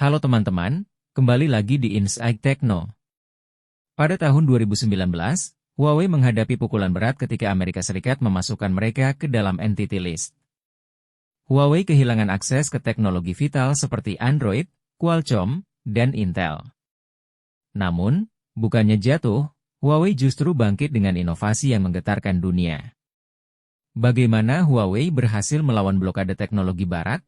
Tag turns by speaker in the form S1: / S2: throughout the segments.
S1: Halo teman-teman, kembali lagi di Insight Tekno. Pada tahun 2019, Huawei menghadapi pukulan berat ketika Amerika Serikat memasukkan mereka ke dalam Entity List. Huawei kehilangan akses ke teknologi vital seperti Android, Qualcomm, dan Intel. Namun, bukannya jatuh, Huawei justru bangkit dengan inovasi yang menggetarkan dunia. Bagaimana Huawei berhasil melawan blokade teknologi Barat?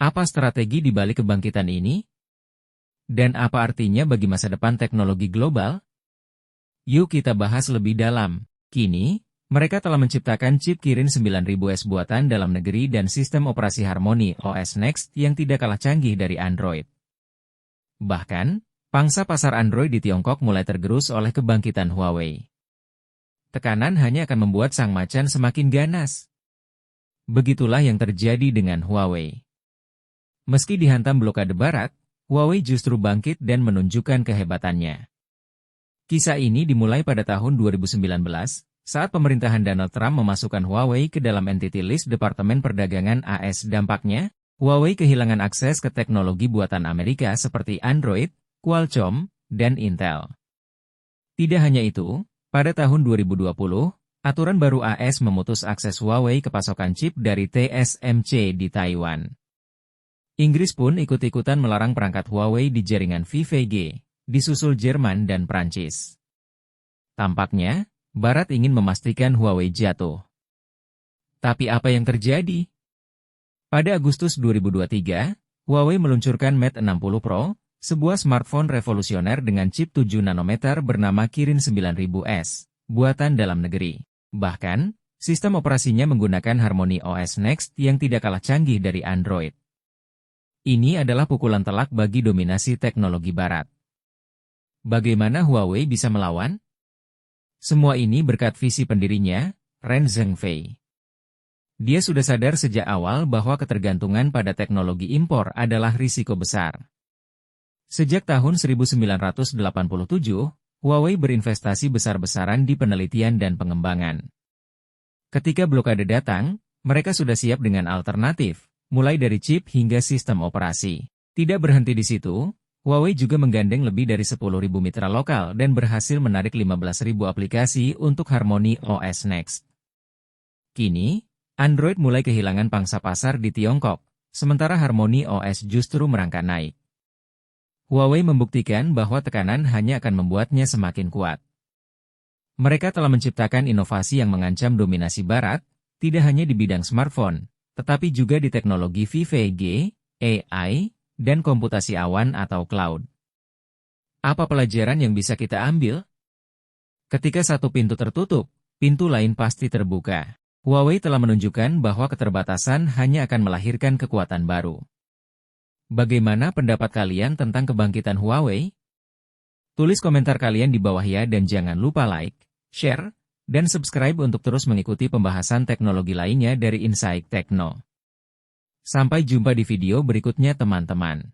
S1: Apa strategi di balik kebangkitan ini? Dan apa artinya bagi masa depan teknologi global? Yuk kita bahas lebih dalam. Kini, mereka telah menciptakan chip Kirin 9000S buatan dalam negeri dan sistem operasi Harmony OS Next yang tidak kalah canggih dari Android. Bahkan, pangsa pasar Android di Tiongkok mulai tergerus oleh kebangkitan Huawei. Tekanan hanya akan membuat sang macan semakin ganas. Begitulah yang terjadi dengan Huawei. Meski dihantam blokade Barat, Huawei justru bangkit dan menunjukkan kehebatannya. Kisah ini dimulai pada tahun 2019, saat pemerintahan Donald Trump memasukkan Huawei ke dalam Entity List Departemen Perdagangan AS. Dampaknya, Huawei kehilangan akses ke teknologi buatan Amerika seperti Android, Qualcomm, dan Intel. Tidak hanya itu, pada tahun 2020, aturan baru AS memutus akses Huawei ke pasokan chip dari TSMC di Taiwan. Inggris pun ikut-ikutan melarang perangkat Huawei di jaringan 5G, disusul Jerman dan Prancis. Tampaknya, Barat ingin memastikan Huawei jatuh. Tapi apa yang terjadi? Pada Agustus 2023, Huawei meluncurkan Mate 60 Pro, sebuah smartphone revolusioner dengan chip 7 nanometer bernama Kirin 9000S, buatan dalam negeri. Bahkan, sistem operasinya menggunakan Harmony OS Next yang tidak kalah canggih dari Android. Ini adalah pukulan telak bagi dominasi teknologi Barat. Bagaimana Huawei bisa melawan? Semua ini berkat visi pendirinya, Ren Zhengfei. Dia sudah sadar sejak awal bahwa ketergantungan pada teknologi impor adalah risiko besar. Sejak tahun 1987, Huawei berinvestasi besar-besaran di penelitian dan pengembangan. Ketika blokade datang, mereka sudah siap dengan alternatif, mulai dari chip hingga sistem operasi. Tidak berhenti di situ, Huawei juga menggandeng lebih dari 10.000 mitra lokal dan berhasil menarik 15.000 aplikasi untuk Harmony OS Next. Kini, Android mulai kehilangan pangsa pasar di Tiongkok, sementara Harmony OS justru merangkak naik. Huawei membuktikan bahwa tekanan hanya akan membuatnya semakin kuat. Mereka telah menciptakan inovasi yang mengancam dominasi Barat, tidak hanya di bidang smartphone, tetapi juga di teknologi 5G, AI, dan komputasi awan atau cloud. Apa pelajaran yang bisa kita ambil? Ketika satu pintu tertutup, pintu lain pasti terbuka. Huawei telah menunjukkan bahwa keterbatasan hanya akan melahirkan kekuatan baru. Bagaimana pendapat kalian tentang kebangkitan Huawei? Tulis komentar kalian di bawah ya dan jangan lupa like, share, dan subscribe untuk terus mengikuti pembahasan teknologi lainnya dari Insight Tekno. Sampai jumpa di video berikutnya teman-teman.